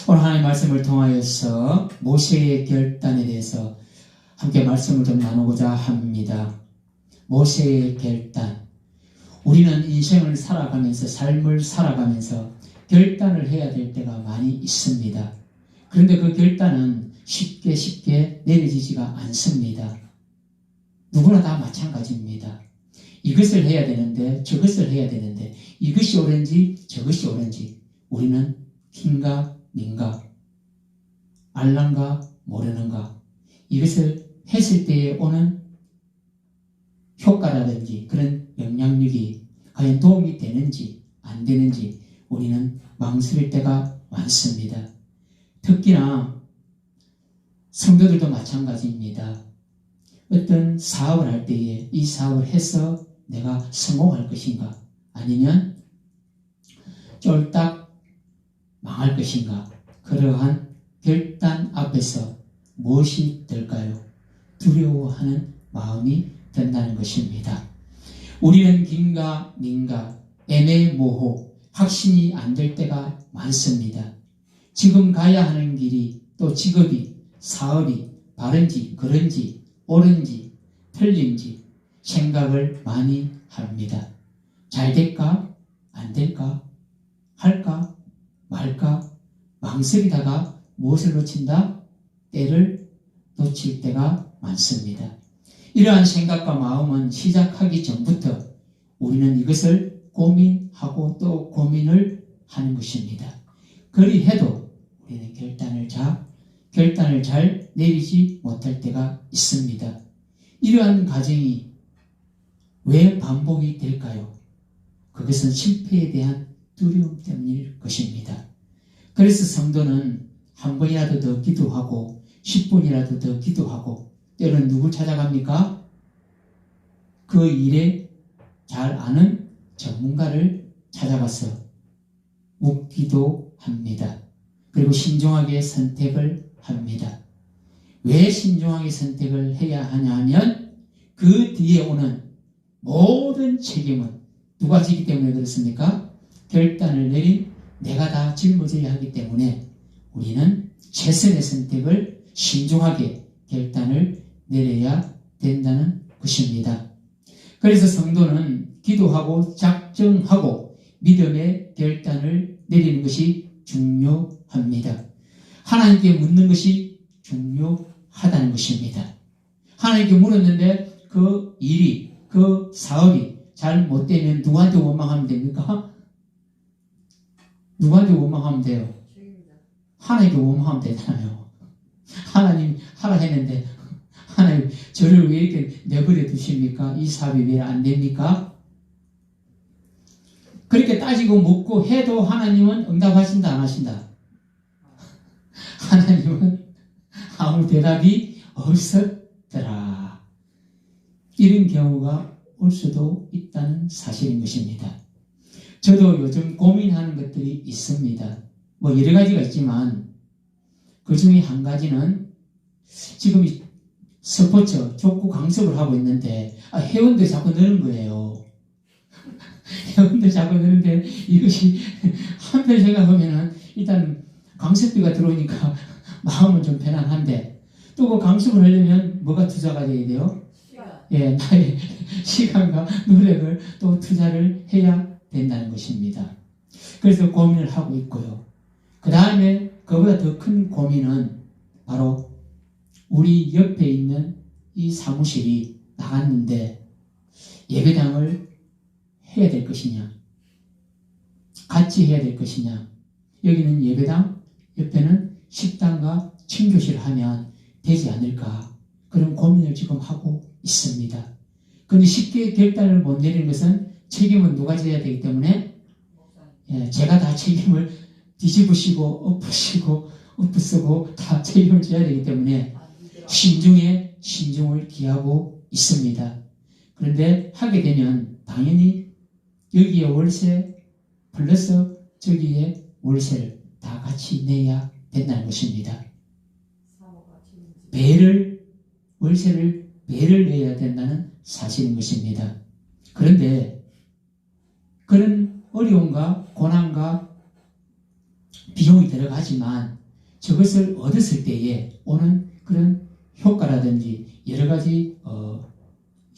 오늘 하나님의 말씀을 통하여서 모세의 결단에 대해서 함께 말씀을 좀 나누고자 합니다. 모세의 결단. 우리는 인생을 살아가면서, 삶을 살아가면서 결단을 해야 될 때가 많이 있습니다. 그런데 그 결단은 쉽게 내려지지가 않습니다. 누구나 다 마찬가지입니다. 이것을 해야 되는데, 저것을 해야 되는데, 이것이 옳은지 저것이 옳은지, 우리는 긴가 민가, 알란가 모르는가, 이것을 했을 때에 오는 효과라든지 그런 영향력이 과연 도움이 되는지 안 되는지 우리는 망설일 때가 많습니다. 특히나 성도들도 마찬가지입니다. 어떤 사업을 할 때에 이 사업을 해서 내가 성공할 것인가, 아니면 쫄딱 망할 것인가, 그러한 결단 앞에서 무엇이 될까요? 두려워하는 마음이 든다는 것입니다. 우리는 긴가 민가, 애매모호, 확신이 안 될 때가 많습니다. 지금 가야 하는 길이, 또 직업이, 사업이 바른지 그른지 옳은지 틀린지 생각을 많이 합니다. 잘 될까 안 될까, 할까 말까, 망설이다가 무엇을 놓친다? 때를 놓칠 때가 많습니다. 이러한 생각과 마음은 시작하기 전부터 우리는 이것을 고민하고 또 고민을 하는 것입니다. 그리해도 우리는 결단을 잘 내리지 못할 때가 있습니다. 이러한 과정이 왜 반복이 될까요? 그것은 실패에 대한 두려움 때문일 것입니다. 그래서 성도는 한 번이라도 더 기도하고 10분이라도 더 기도하고, 때로는 누굴 찾아갑니까? 그 일에 잘 아는 전문가를 찾아가서 묻기도 합니다. 그리고 신중하게 선택을 합니다. 왜 신중하게 선택을 해야 하냐 하면, 그 뒤에 오는 모든 책임은 누가 지기 때문에 그렇습니까? 결단을 내린 내가 다 짊어져야 하기 때문에 우리는 최선의 선택을 신중하게 결단을 내려야 된다는 것입니다. 그래서 성도는 기도하고 작정하고 믿음의 결단을 내리는 것이 중요합니다. 하나님께 묻는 것이 중요하다는 것입니다. 하나님께 물었는데 그 일이, 그 사업이 잘 못되면 누구한테 원망하면 됩니까? 누구한테 원망하면 돼요? 하나님께 원망하면 되잖아요. 하나님 하라 했는데 하나님 저를 왜 이렇게 내버려 두십니까? 이 사업이 왜 안 됩니까? 그렇게 따지고 묻고 해도 하나님은 응답하신다 안 하신다? 하나님은 아무 대답이 없었더라. 이런 경우가 올 수도 있다는 사실인 것입니다. 저도 요즘 고민하는 것들이 있습니다. 뭐 여러 가지가 있지만 그 중에 한 가지는 지금 스포츠 족구 강습을 하고 있는데 회원들 자꾸 느는 거예요. 회원들 자꾸 느는데 이것이 한편 생각하면은 일단 강습비가 들어오니까 마음은 좀 편안한데, 또 그 강습을 하려면 뭐가 투자가 돼야 돼요? 예, 나의 시간과 노력을 또 투자를 해야 된다는 것입니다. 그래서 고민을 하고 있고요. 그 다음에 그보다 더 큰 고민은 바로 우리 옆에 있는 이 사무실이 나갔는데 예배당을 해야 될 것이냐, 같이 해야 될 것이냐, 여기는 예배당, 옆에는 식당과 친교실을 하면 되지 않을까, 그런 고민을 지금 하고 있습니다. 그런데 쉽게 결단을 못 내리는 것은 책임은 누가 져야 되기 때문에, 제가 다 책임을 뒤집으시고 엎으시고 다 책임을 져야 되기 때문에 신중에 신중을 기하고 있습니다. 그런데 하게 되면 당연히 여기에 월세 플러스 저기에 월세를 다 같이 내야 된다는 것입니다. 월세를 배를 내야 된다는 사실인 것입니다. 그런데 그런 어려움과 고난과 비용이 들어가지만 저것을 얻었을 때에 오는 그런 효과라든지 여러 가지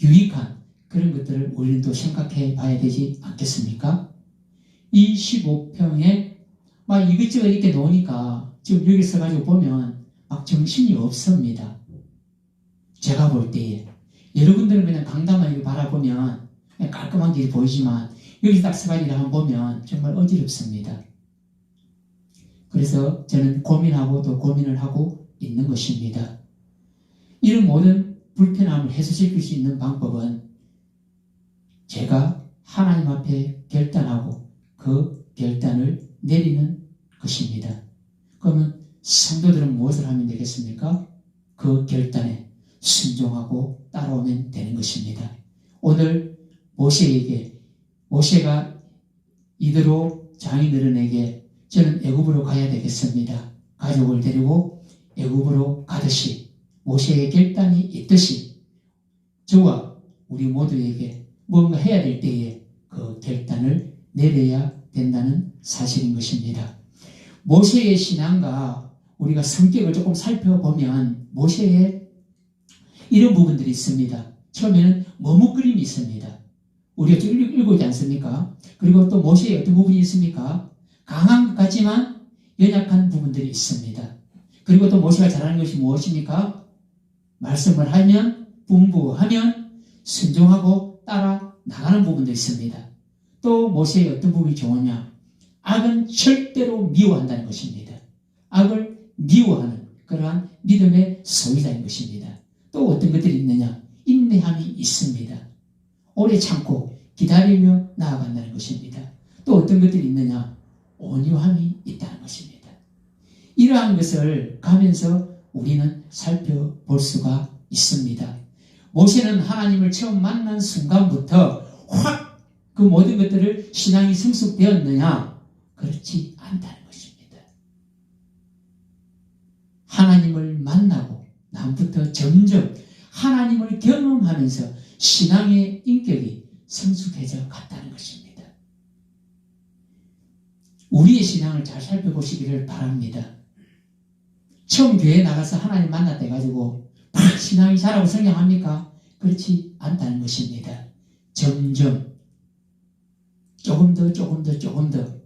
유익한 그런 것들을 우리는 또 생각해 봐야 되지 않겠습니까? 이 15평에 막 이것저것 이렇게 놓으니까 지금 여기 서가지고 보면 막 정신이 없습니다. 제가 볼 때에 여러분들은 그냥 강당만 이렇게 바라보면 그냥 깔끔한 길이 보이지만 여기 딱 서가지고 한번 보면 정말 어지럽습니다. 그래서 저는 고민하고 또 고민을 하고 있는 것입니다. 이런 모든 불편함을 해소시킬 수 있는 방법은 제가 하나님 앞에 결단하고 그 결단을 내리는 것입니다. 그러면 성도들은 무엇을 하면 되겠습니까? 그 결단에 순종하고 따라오면 되는 것입니다. 오늘 모세가 이대로 장인어른에게 저는 애굽으로 가야 되겠습니다. 가족을 데리고 애굽으로 가듯이 모세의 결단이 있듯이 저와 우리 모두에게 뭔가 해야 될 때에 그 결단을 내려야 된다는 사실인 것입니다. 모세의 신앙과 우리가 성격을 조금 살펴보면 모세의 이런 부분들이 있습니다. 처음에는 머뭇거림이 있습니다. 우리가 좀 읽고 있지 않습니까? 그리고 또 모세의 어떤 부분이 있습니까? 강한 것 같지만 연약한 부분들이 있습니다. 그리고 또 모세가 잘하는 것이 무엇입니까? 말씀을 하면 분부하면 순종하고 따라 나가는 부분도 있습니다. 또 모세의 어떤 부분이 좋으냐? 악은 절대로 미워한다는 것입니다. 악을 미워하는 그러한 믿음의 소유자인 것입니다. 또 어떤 것들이 있느냐? 인내함이 있습니다. 오래 참고 기다리며 나아간다는 것입니다. 또 어떤 것들이 있느냐? 온유함이 있다는 것입니다. 이러한 것을 가면서 우리는 살펴볼 수가 있습니다. 모세는 하나님을 처음 만난 순간부터 확 그 모든 것들을 신앙이 성숙되었느냐? 그렇지 않다는 것입니다. 하나님을 만나고 남부터 점점 하나님을 경험하면서 신앙의 인격이 성숙해져 갔다는 것입니다. 우리의 신앙을 잘 살펴보시기를 바랍니다. 처음 교회에 나가서 하나님 만났다 해가지고 막 신앙이 자라고 성장합니까? 그렇지 않다는 것입니다. 점점 조금 더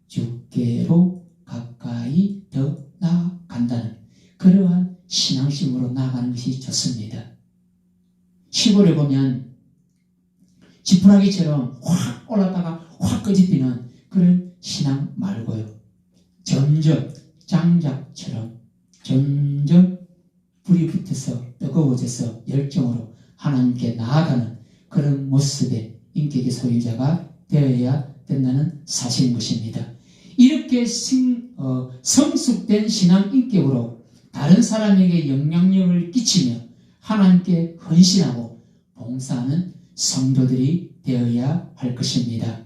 주께로 가까이 더 나아간다는 그러한 신앙심으로 나아가는 것이 좋습니다. 시골에 보면 지푸라기처럼 확 올랐다가 확 꺼집히는 그런 신앙 말고요. 점점 장작처럼 점점 불이 붙어서 뜨거워져서 열정으로 하나님께 나아가는 그런 모습의 인격의 소유자가 되어야 된다는 사실인 것입니다. 이렇게 성숙된 신앙 인격으로 다른 사람에게 영향력을 끼치며 하나님께 헌신하고 봉사하는 성도들이 되어야 할 것입니다.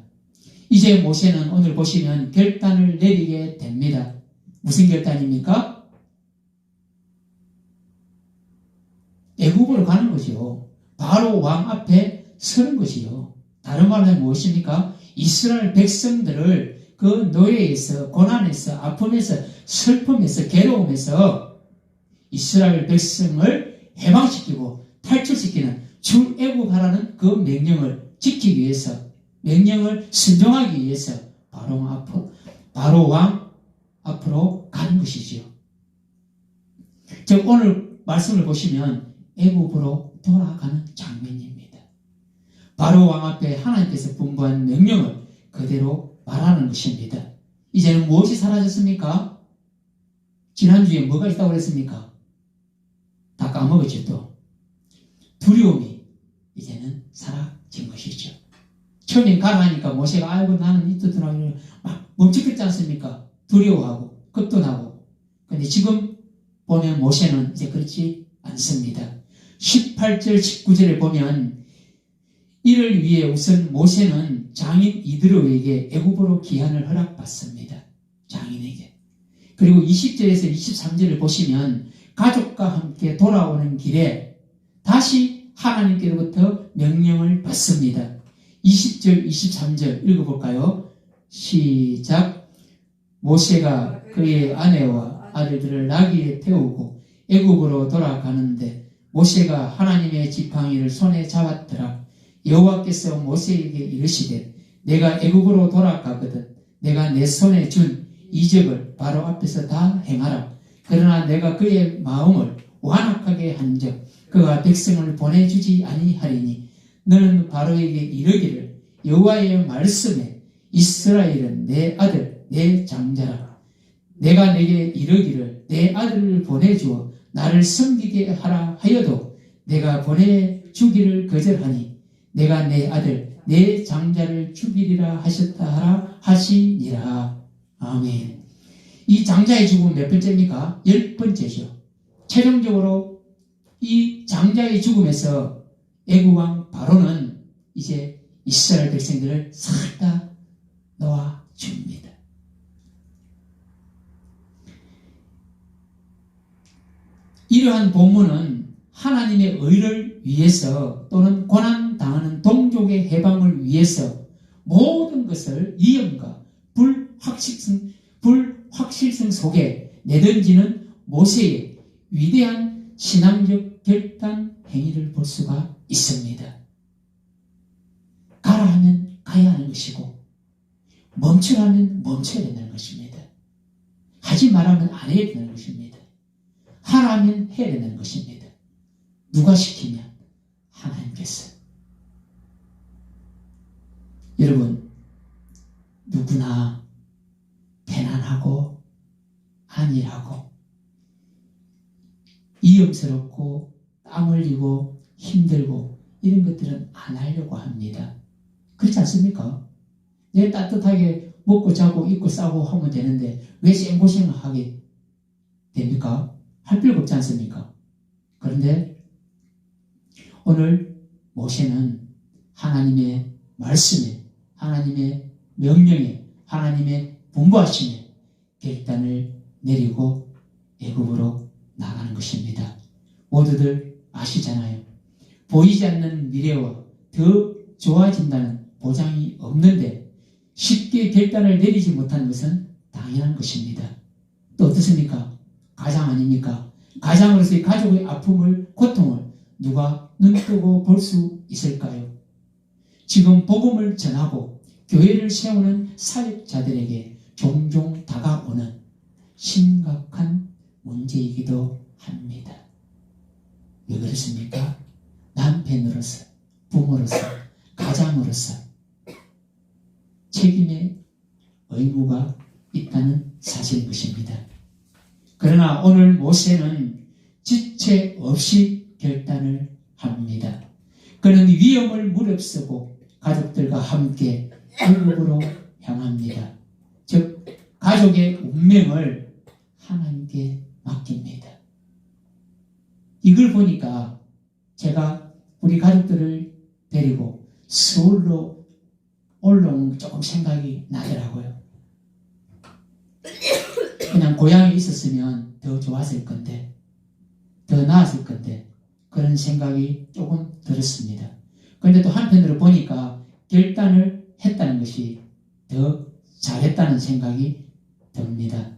이제 모세는 오늘 보시면 결단을 내리게 됩니다. 무슨 결단입니까? 애굽으로 가는 것이요. 바로 왕 앞에 서는 것이요. 다른 말로 하면 무엇입니까? 이스라엘 백성들을 그 노예에서, 고난에서, 아픔에서, 슬픔에서, 괴로움에서 이스라엘 백성을 해방시키고 탈출시키는 출애굽하라는 그 명령을 지키기 위해서, 명령을 순종하기 위해서 바로 왕 앞으로 가는 것이지요. 즉 오늘 말씀을 보시면 애굽으로 돌아가는 장면입니다. 바로 왕 앞에 하나님께서 분부한 명령을 그대로 말하는 것입니다. 이제는 무엇이 사라졌습니까? 지난주에 뭐가 있다고 그랬습니까? 다 까먹었죠 또. 두려움이 이제는 사라진 것이죠. 처음에 가라 하니까 모세가 아이고 나는 이쁘더라고 막 멈칫거리지 않습니까? 두려워하고 겁도 나고. 근데 지금 보면 모세는 이제 그렇지 않습니다. 18절 19절에 보면 이를 위해 우선 모세는 장인 이드로에게 애굽으로 귀환을 허락받습니다. 장인에게. 그리고 20절에서 23절을 보시면 가족과 함께 돌아오는 길에 다시 하나님께로부터 명령을 받습니다. 20절 23절 읽어볼까요? 시작. 모세가 그의 아내와 아들들을 나귀에 태우고 애굽으로 돌아가는데 모세가 하나님의 지팡이를 손에 잡았더라. 여호와께서 모세에게 이르시되 내가 애굽으로 돌아가거든 내가 내 손에 준 이적을 바로 앞에서 다 행하라. 그러나 내가 그의 마음을 완악하게 한즉 그가 백성을 보내주지 아니하리니 너는 바로에게 이르기를 여호와의 말씀에 이스라엘은 내 아들 내 장자라. 내가 내게 이르기를 내 아들을 보내주어 나를 섬기게 하라 하여도 내가 보내주기를 거절하니 내가 내 아들 내 장자를 죽이리라 하셨다 하라 하시니라. 아멘. 이 장자의 죽음은 몇 번째입니까? 10번째죠. 최종적으로 이 장자의 죽음에서 애국왕 바로는 이제 이스라엘 백성들을 싹 다 놓아줍니다. 이러한 본문은 하나님의 의를 위해서 또는 고난당하는 동족의 해방을 위해서 모든 것을 위험과 불확실성 속에 내던지는 모세의 위대한 신앙적 결단 행위를 볼 수가 있습니다. 가라 하면 가야 하는 것이고 멈추라 하면 멈춰야 된다는 것입니다. 하지 말라면 안 해야 된다는 것입니다. 하라면 해야 된다는 것입니다. 누가 시키면 하나님께서. 여러분 누구나 편안하고 안일하고 위험스럽고 땀 흘리고 힘들고 이런 것들은 안 하려고 합니다. 그렇지 않습니까? 내 따뜻하게 먹고 자고 입고 싸고 하면 되는데 왜 생고생을 하게 됩니까? 할 필요가 없지 않습니까? 그런데 오늘 모세는 하나님의 말씀에 하나님의 명령에 하나님의 분부하심에 결단을 내리고 애굽으로 나가는 것입니다. 모두들 아시잖아요. 보이지 않는 미래와 더 좋아진다는 보장이 없는데 쉽게 결단을 내리지 못한 것은 당연한 것입니다. 또 어떻습니까? 가장 아닙니까? 가장으로서의 가족의 아픔을 고통을 누가 눈뜨고 볼 수 있을까요? 지금 복음을 전하고 교회를 세우는 사역자들에게 종종 다가오는 심각한 문제이기도 합니다. 왜 그렇습니까? 남편으로서, 부모로서, 가장으로서 책임의 의무가 있다는 사실인 것입니다. 그러나 오늘 모세는 지체 없이 결단을 합니다. 그는 위험을 무릅쓰고 가족들과 함께 애굽으로 향합니다. 즉 가족의 운명을 하나님께 맡깁니다. 이걸 보니까 제가 우리 가족들을 데리고 서울로 올라오는 조금 생각이 나더라고요. 그냥 고향에 있었으면 더 좋았을 건데, 더 나았을 건데 그런 생각이 조금 들었습니다. 그런데 또 한편으로 보니까 결단을 했다는 것이 더 잘했다는 생각이 듭니다.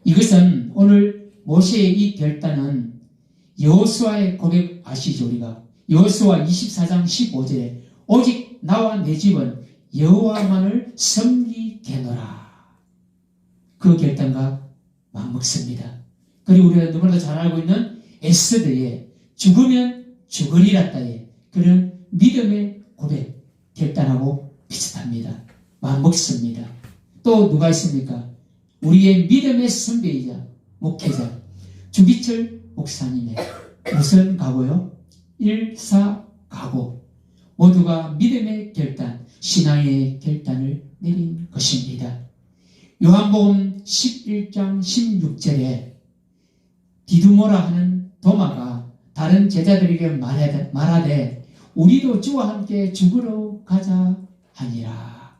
이것은 오늘 모세의 이 결단은 여호수아의 고백 아시죠? 우리가 여호수아 24장 15절에 오직 나와 내 집은 여호와만을 섬기겠노라. 그 결단과 맞먹습니다. 그리고 우리가 너무나도 잘 알고 있는 에스더의 죽으면 죽으리라 따의 그런 믿음의 고백 결단하고 비슷합니다. 맞먹습니다. 또 누가 있습니까? 우리의 믿음의 선배이자 목회자 주기철 목사님의 무슨 각오요? 일사각오 모두가 믿음의 결단, 신앙의 결단을 내린 것입니다. 요한복음 11장 16절에 디두모라 하는 도마가 다른 제자들에게 말하되 우리도 주와 함께 죽으러 가자 하니라.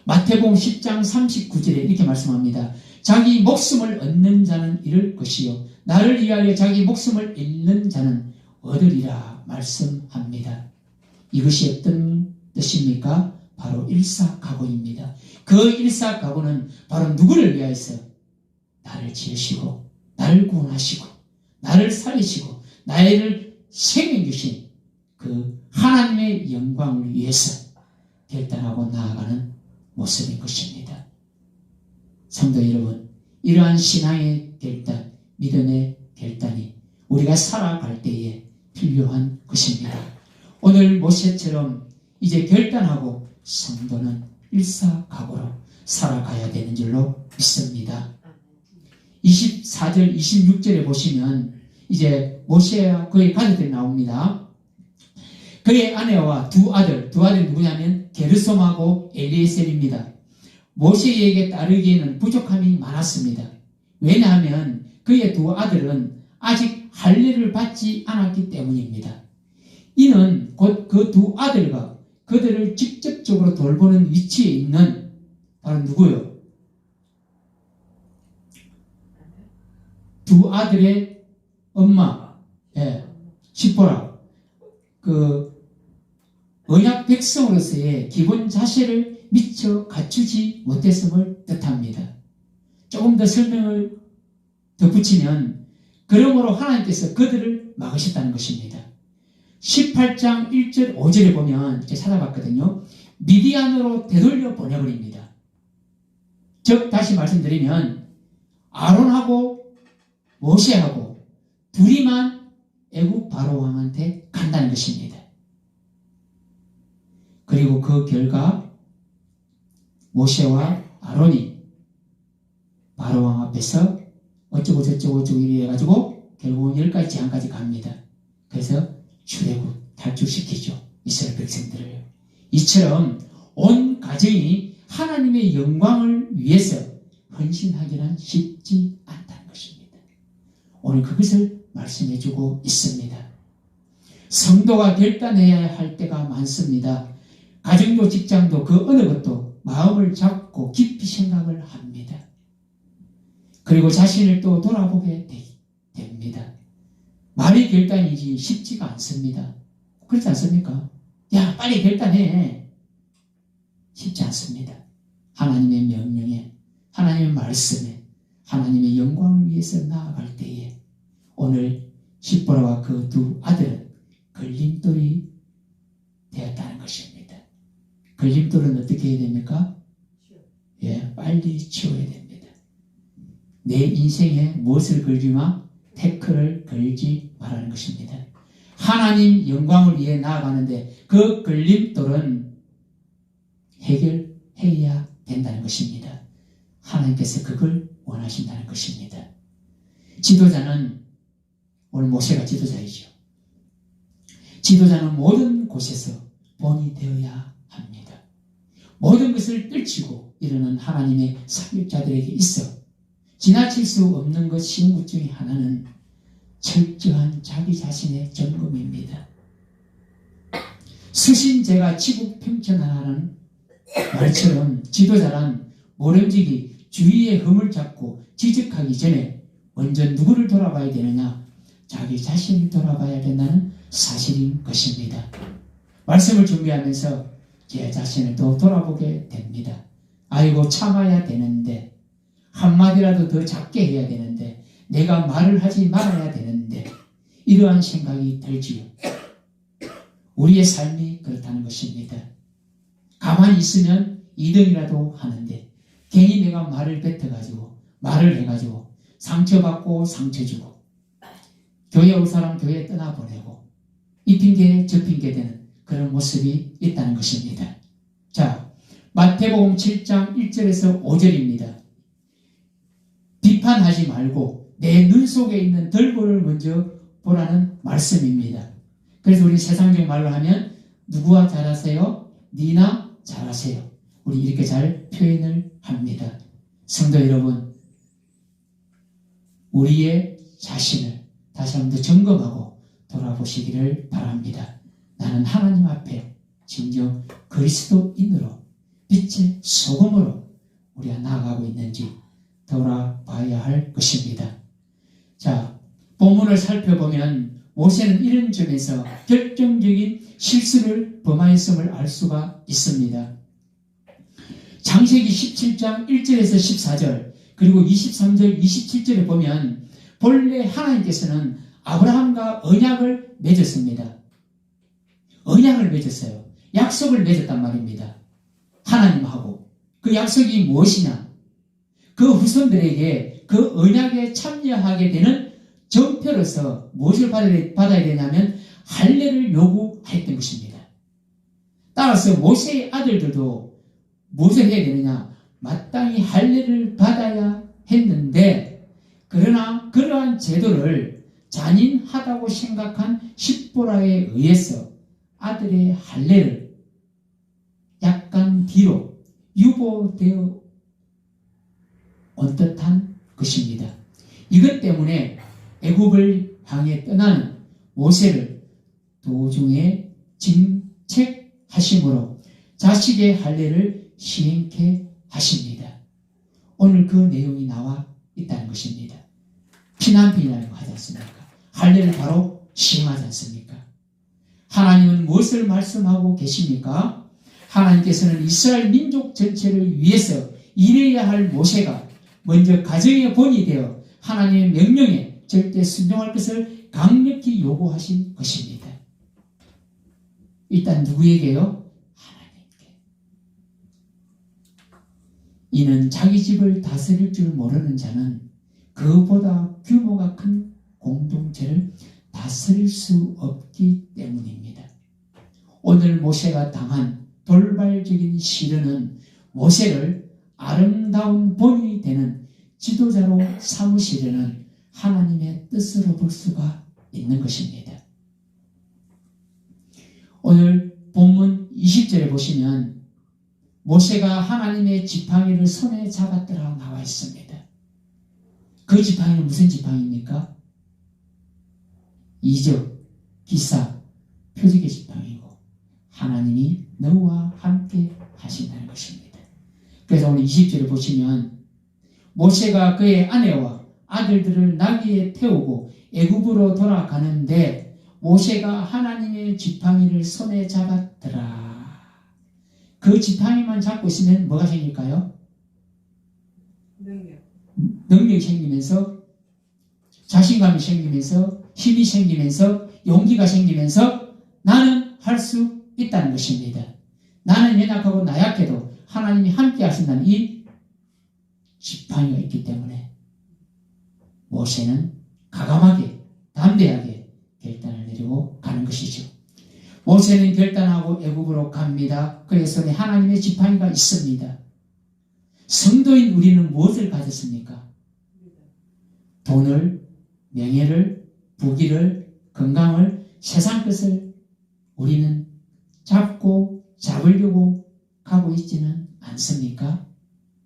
마태복음 10장 39절에 이렇게 말씀합니다. 자기 목숨을 얻는 자는 잃을 것이요 나를 위하여 자기 목숨을 잃는 자는 얻으리라 말씀합니다. 이것이 어떤 뜻입니까? 바로 일사각오입니다. 그 일사각오는 바로 누구를 위하여서? 나를 지으시고 나를 구원하시고 나를 살리시고 나를 생명 주신 그 하나님의 영광을 위해서 결단하고 나아가는 모습인 것입니다. 성도 여러분, 이러한 신앙의 결단, 믿음의 결단이 우리가 살아갈 때에 필요한 것입니다. 오늘 모세처럼 이제 결단하고 성도는 일사각오로 살아가야 되는 줄로 믿습니다. 24절, 26절에 보시면 이제 모세와 그의 가족들이 나옵니다. 그의 아내와 두 아들 누구냐면 게르솜하고 엘리에셀입니다. 모세에게 따르기에는 부족함이 많았습니다. 왜냐하면 그의 두 아들은 아직 할례를 받지 않았기 때문입니다. 이는 곧 그 두 아들과 그들을 직접적으로 돌보는 위치에 있는 바로 누구요? 두 아들의 엄마, 시포라, 그 언약 백성으로서의 기본 자세를 미처 갖추지 못했음을 뜻합니다. 조금 더 설명을 덧붙이면 그러므로 하나님께서 그들을 막으셨다는 것입니다. 18장 1절 5절에 보면 제가 찾아봤거든요. 미디안으로 되돌려 보내버립니다. 즉 다시 말씀드리면 아론하고 모세하고 둘이만 애국 바로 왕한테 간다는 것입니다. 그리고 그 결과 모세와 아론이 바로 왕 앞에서 어쩌고 저쩌고 이래 해가지고 결국은 10가지 재앙까지 갑니다. 그래서 출애굽 탈출시키죠. 이스라엘 백성들을. 이처럼 온 가정이 하나님의 영광을 위해서 헌신하기는 쉽지 않다는 것입니다. 오늘 그것을 말씀해주고 있습니다. 성도가 결단해야 할 때가 많습니다. 가정도 직장도 그 어느 것도 마음을 잡고 깊이 생각을 합니다. 그리고 자신을 또 돌아보게 됩니다. 말이 결단이지 쉽지가 않습니다. 그렇지 않습니까? 야, 빨리 결단해. 쉽지 않습니다. 하나님의 명령에, 하나님의 말씀에, 하나님의 영광을 위해서 나아갈 때에 오늘 시보라와 그 두 아들은 걸림돌이 되었다는 것입니다. 걸림돌은 어떻게 해야 됩니까? 빨리 치워야 됩니다. 내 인생에 무엇을 걸지 마? 태클을 걸지 말라는 것입니다. 하나님 영광을 위해 나아가는데 그 걸림돌은 해결해야 된다는 것입니다. 하나님께서 그걸 원하신다는 것입니다. 지도자는 오늘 모세가 지도자이죠. 지도자는 모든 곳에서 본이 되어야 합니다. 모든 것을 떨치고 이르는 하나님의 사역자들에게 있어 지나칠 수 없는 것 쉬운 것 중에 하나는 철저한 자기 자신의 점검입니다. 수신제가 지국평천하라는 말처럼 지도자란 모름지기 주위의 흠을 잡고 지적하기 전에 먼저 누구를 돌아봐야 되느냐? 자기 자신을 돌아봐야 된다는 사실인 것입니다. 말씀을 준비하면서 제 자신을 또 돌아보게 됩니다. 아이고 참아야 되는데 한마디라도 더 작게 해야 되는데 내가 말을 하지 말아야 되는데 이러한 생각이 들지요. 우리의 삶이 그렇다는 것입니다. 가만히 있으면 2등이라도 하는데 괜히 내가 말을 뱉어가지고 말을 해가지고 상처받고 상처 주고 교회 올 사람 교회 떠나보내고 이 핑계 저 핑계 되는 그런 모습이 있다는 것입니다. 자, 마태복음 7장 1절에서 5절입니다. 비판하지 말고 내 눈 속에 있는 덜보를 먼저 보라는 말씀입니다. 그래서 우리 세상적 말로 하면 누구와 잘하세요? 니나 잘하세요. 우리 이렇게 잘 표현을 합니다. 성도 여러분, 우리의 자신을 다시 한번 더 점검하고 돌아보시기를 바랍니다. 나는 하나님 앞에 진정 그리스도인으로 빛의 소금으로 우리가 나아가고 있는지 돌아봐야 할 것입니다. 자, 본문을 살펴보면 모세는 이런 점에서 결정적인 실수를 범하였음을 알 수가 있습니다. 창세기 17장 1절에서 14절 그리고 23절 27절에 보면 본래 하나님께서는 아브라함과 언약을 맺었습니다. 언약을 맺었어요. 약속을 맺었단 말입니다. 하나님하고. 그 약속이 무엇이냐? 그 후손들에게 그 언약에 참여하게 되는 정표로서 무엇을 받아야 되냐면 할례를 요구했던 것입니다. 따라서 모세의 아들들도 무엇을 해야 되느냐? 마땅히 할례를 받아야 했는데 그러나 그러한 제도를 잔인하다고 생각한 십보라에 의해서 아들의 할례를 약간 뒤로 유보되어 온 듯한 것입니다. 이것 때문에 애굽을 향해 떠나는 모세를 도중에 징책하심으로 자식의 할례를 시행케 하십니다. 오늘 그 내용이 나와 있다는 것입니다. 피난편이라고 하지 않습니까? 할례를 바로 시행하지 않습니까? 하나님은 무엇을 말씀하고 계십니까? 하나님께서는 이스라엘 민족 전체를 위해서 일해야 할 모세가 먼저 가정의 본이 되어 하나님의 명령에 절대 순종할 것을 강력히 요구하신 것입니다. 일단 누구에게요? 하나님께. 이는 자기 집을 다스릴 줄 모르는 자는 그보다 규모가 큰 공동체를 다스릴 수 없기 때문입니다. 오늘 모세가 당한 돌발적인 시련은 모세를 아름다운 본이 되는 지도자로 삼으시려는 하나님의 뜻으로 볼 수가 있는 것입니다. 오늘 본문 20절에 보시면 모세가 하나님의 지팡이를 손에 잡았더라 나와 있습니다. 그 지팡이는 무슨 지팡이입니까? 이적, 기사, 표적의 지팡이고 하나님이 너와 함께 하신다는 것입니다. 그래서 오늘 20절을 보시면 모세가 그의 아내와 아들들을 나귀에 태우고 애굽으로 돌아가는데 모세가 하나님의 지팡이를 손에 잡았더라. 그 지팡이만 잡고 있으면 뭐가 생길까요? 능력이 생기면서 자신감이 생기면서 힘이 생기면서 용기가 생기면서 나는 할 수 있다는 것입니다. 나는 연약하고 나약해도 하나님이 함께 하신다는 이 지팡이가 있기 때문에 모세는 과감하게 담대하게 결단을 내리고 가는 것이죠. 모세는 결단하고 애굽으로 갑니다. 그의 손에 하나님의 지팡이가 있습니다. 성도인 우리는 무엇을 가졌습니까? 돈을, 명예를, 부귀를, 건강을, 세상 것을 우리는 잡으려고 가고 있지는 않습니까?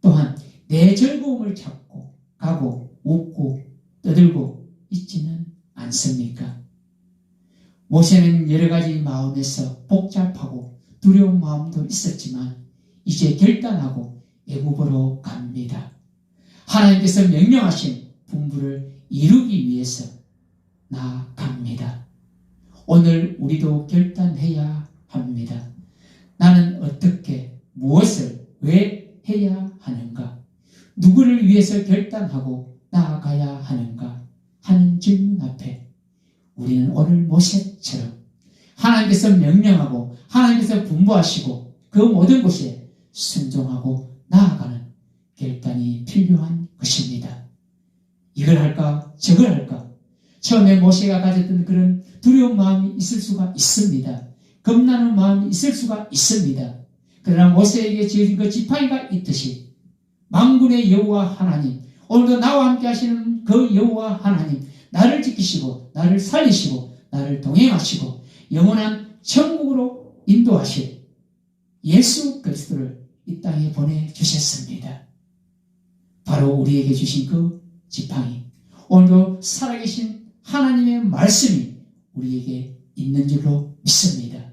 또한 내 즐거움을 찾고 가고 웃고 떠들고 있지는 않습니까? 모세는 여러 가지 마음에서 복잡하고 두려운 마음도 있었지만 이제 결단하고 애굽으로 갑니다. 하나님께서 명령하신 분부를 이루기 위해서 나아갑니다. 오늘 우리도 결단해야 합니다. 나는 어떻게, 무엇을, 왜 해야 하는가? 누구를 위해서 결단하고 나아가야 하는가? 하는 질문 앞에 우리는 오늘 모세처럼 하나님께서 명령하고 하나님께서 분부하시고 그 모든 것에 순종하고 나아가는 결단이 필요한 것입니다. 이걸 할까? 저걸 할까? 처음에 모세가 가졌던 그런 두려운 마음이 있을 수가 있습니다. 겁나는 마음이 있을 수가 있습니다. 그러나 모세에게 지어진 그 지팡이가 있듯이 만군의 여호와 하나님, 오늘도 나와 함께 하시는 그 여호와 하나님, 나를 지키시고 나를 살리시고 나를 동행하시고 영원한 천국으로 인도하실 예수 그리스도를 이 땅에 보내주셨습니다. 바로 우리에게 주신 그 지팡이, 오늘도 살아계신 하나님의 말씀이 우리에게 있는 줄로 믿습니다.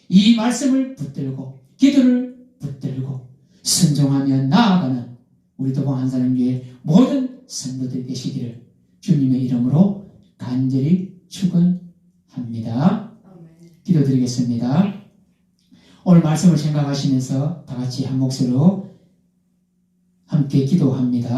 이 말씀을 붙들고 기도를 붙들고 순종하며 나아가는 우리 도방 한사람교회 모든 성도들 되시기를 주님의 이름으로 간절히 축원합니다. 기도드리겠습니다. 오늘 말씀을 생각하시면서 다 같이 한 목소리로 함께 기도합니다.